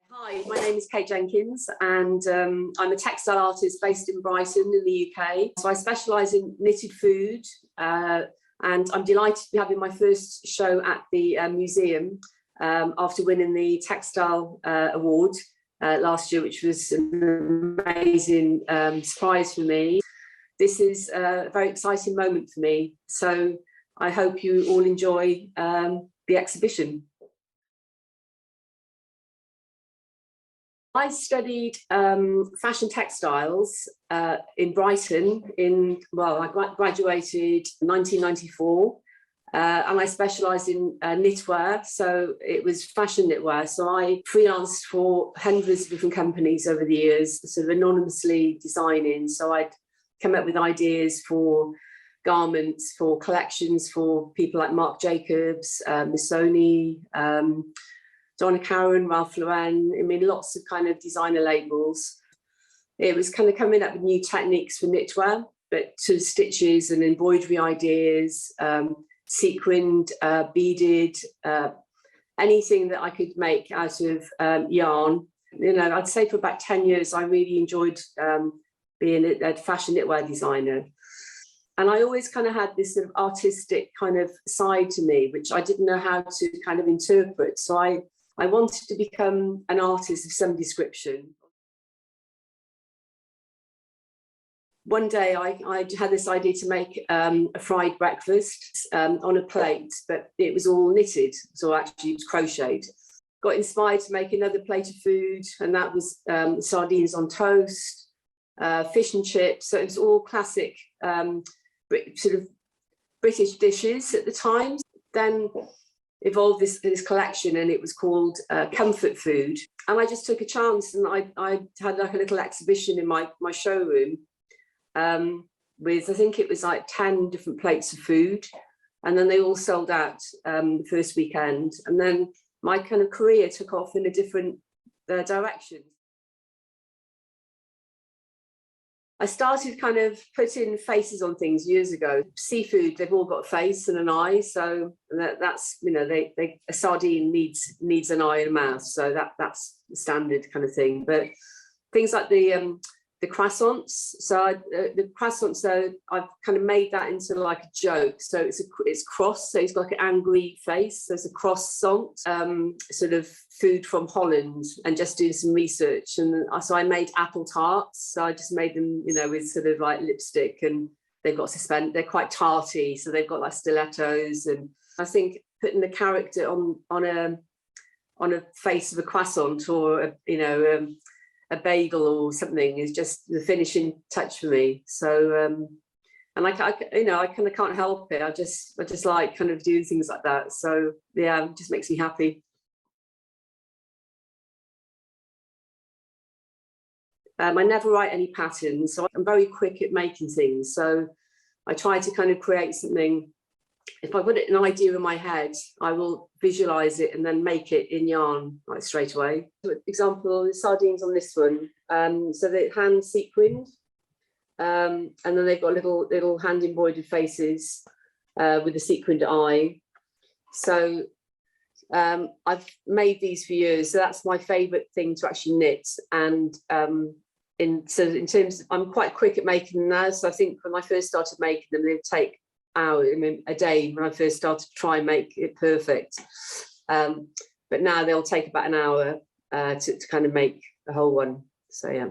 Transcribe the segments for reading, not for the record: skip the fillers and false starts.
Hi, my name is Jenkins and I'm a textile artist based in Brighton in the UK. So I specialise in knitted food and I'm delighted to be having my first show at the museum after winning the Textile Award last year, which was an amazing surprise for me. This is a very exciting moment for me, so I hope you all enjoy the exhibition. I studied fashion textiles in Brighton I graduated in 1994 and I specialised in knitwear, so it was fashion knitwear. So I freelanced for hundreds of different companies over the years, sort of anonymously designing. So I'd come up with ideas for garments, for collections for people like Marc Jacobs, Missoni, Donna Karan, Ralph Lauren. I mean, lots of kind of designer labels. It was kind of coming up with new techniques for knitwear, but sort of stitches and embroidery ideas, sequined, beaded, anything that I could make out of yarn. You know, I'd say for about 10 years, I really enjoyed being a fashion knitwear designer. And I always kind of had this sort of artistic kind of side to me, which I didn't know how to kind of interpret. So I wanted to become an artist of some description. One day I had this idea to make a fried breakfast on a plate, but it was all knitted, so actually it was crocheted. Got inspired to make another plate of food, and that was sardines on toast, fish and chips. So it was all classic sort of British dishes at the time. Then evolved this collection, and it was called comfort food. And I just took a chance, and I had like a little exhibition in my showroom with, I think it was like 10 different plates of food, and then they all sold out the first weekend. And then my kind of career took off in a different direction. I started kind of putting faces on things years ago. Seafood, they've all got a face and an eye, so that's, you know, a sardine needs an eye and a mouth, so that's the standard kind of thing. But things like the croissants, the croissants, so I've kind of made that into like a joke. So it's cross, so it's got like an angry face. So it's a croissant, sort of food from Holland, and just doing some research. And so I made apple tarts. So I just made them, you know, with sort of like lipstick, and they've got they're quite tarty, so they've got like stilettos. And I think putting the character on a face of a croissant, or a bagel or something, is just the finishing touch for me. So and I kind of can't help it. I just like kind of doing things like that. So yeah, it just makes me happy. I never write any patterns, so I'm very quick at making things. So I try to kind of create something. If I put an idea in my head, I will visualize it and then make it in yarn like straight away. For example, the sardines on this one, so they're hand sequined, and then they've got little hand embroidered faces with a sequined eye. So I've made these for years, so that's my favorite thing to actually knit. And in terms, I'm quite quick at making them now. So I think when I first started making them, they would take a day when I first started to try and make it perfect. But now they'll take about an hour to kind of make the whole one. So yeah.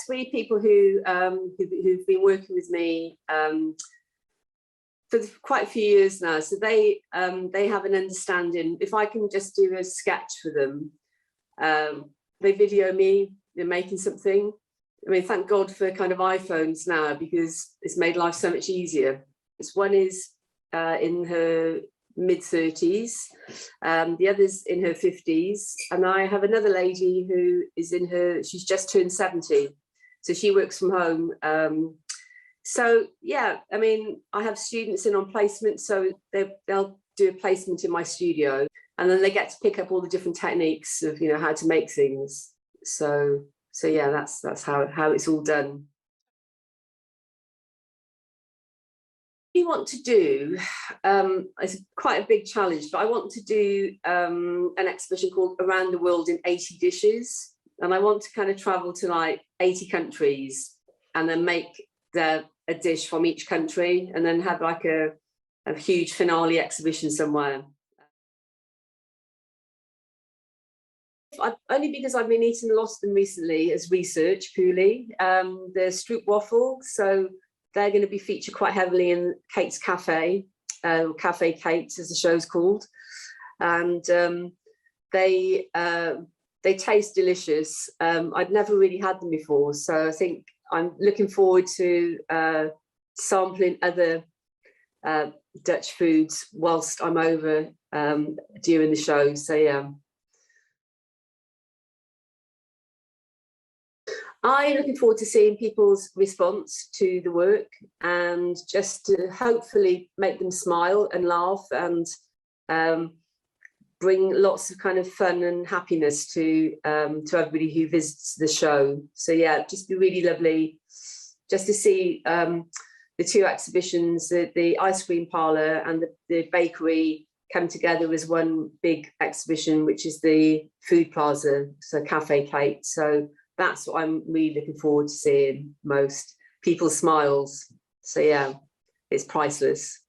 3 people who've been working with me for quite a few years now. So they have an understanding. If I can just do a sketch for them, they video me, they're making something. I mean, thank God for kind of iPhones now, because it's made life so much easier. This one is in her mid-30s, the other's in her 50s, and I have another lady who is she's just turned 70, so she works from home. So yeah, I mean, I have students in on placement, so they'll do a placement in my studio, and then they get to pick up all the different techniques of, you know, how to make things. So yeah, that's how it's all done. We want to do, it's quite a big challenge, but I want to do an exhibition called Around the World in 80 Dishes. And I want to kind of travel to like 80 countries and then make a dish from each country and then have like a huge finale exhibition somewhere. Only because I've been eating a lot of them recently as research purely. The Stroop waffle, so they're going to be featured quite heavily in Kate's Café, Café Kate as the show's called, and they taste delicious. I'd never really had them before, so I think I'm looking forward to sampling other Dutch foods whilst I'm over during the show. So yeah. I'm looking forward to seeing people's response to the work and just to hopefully make them smile and laugh and bring lots of kind of fun and happiness to everybody who visits the show. So yeah, just be really lovely just to see the two exhibitions, the ice cream parlour and the bakery come together as one big exhibition, which is the food plaza, so Café Kate. So that's what I'm really looking forward to seeing most, people's smiles. So yeah, it's priceless.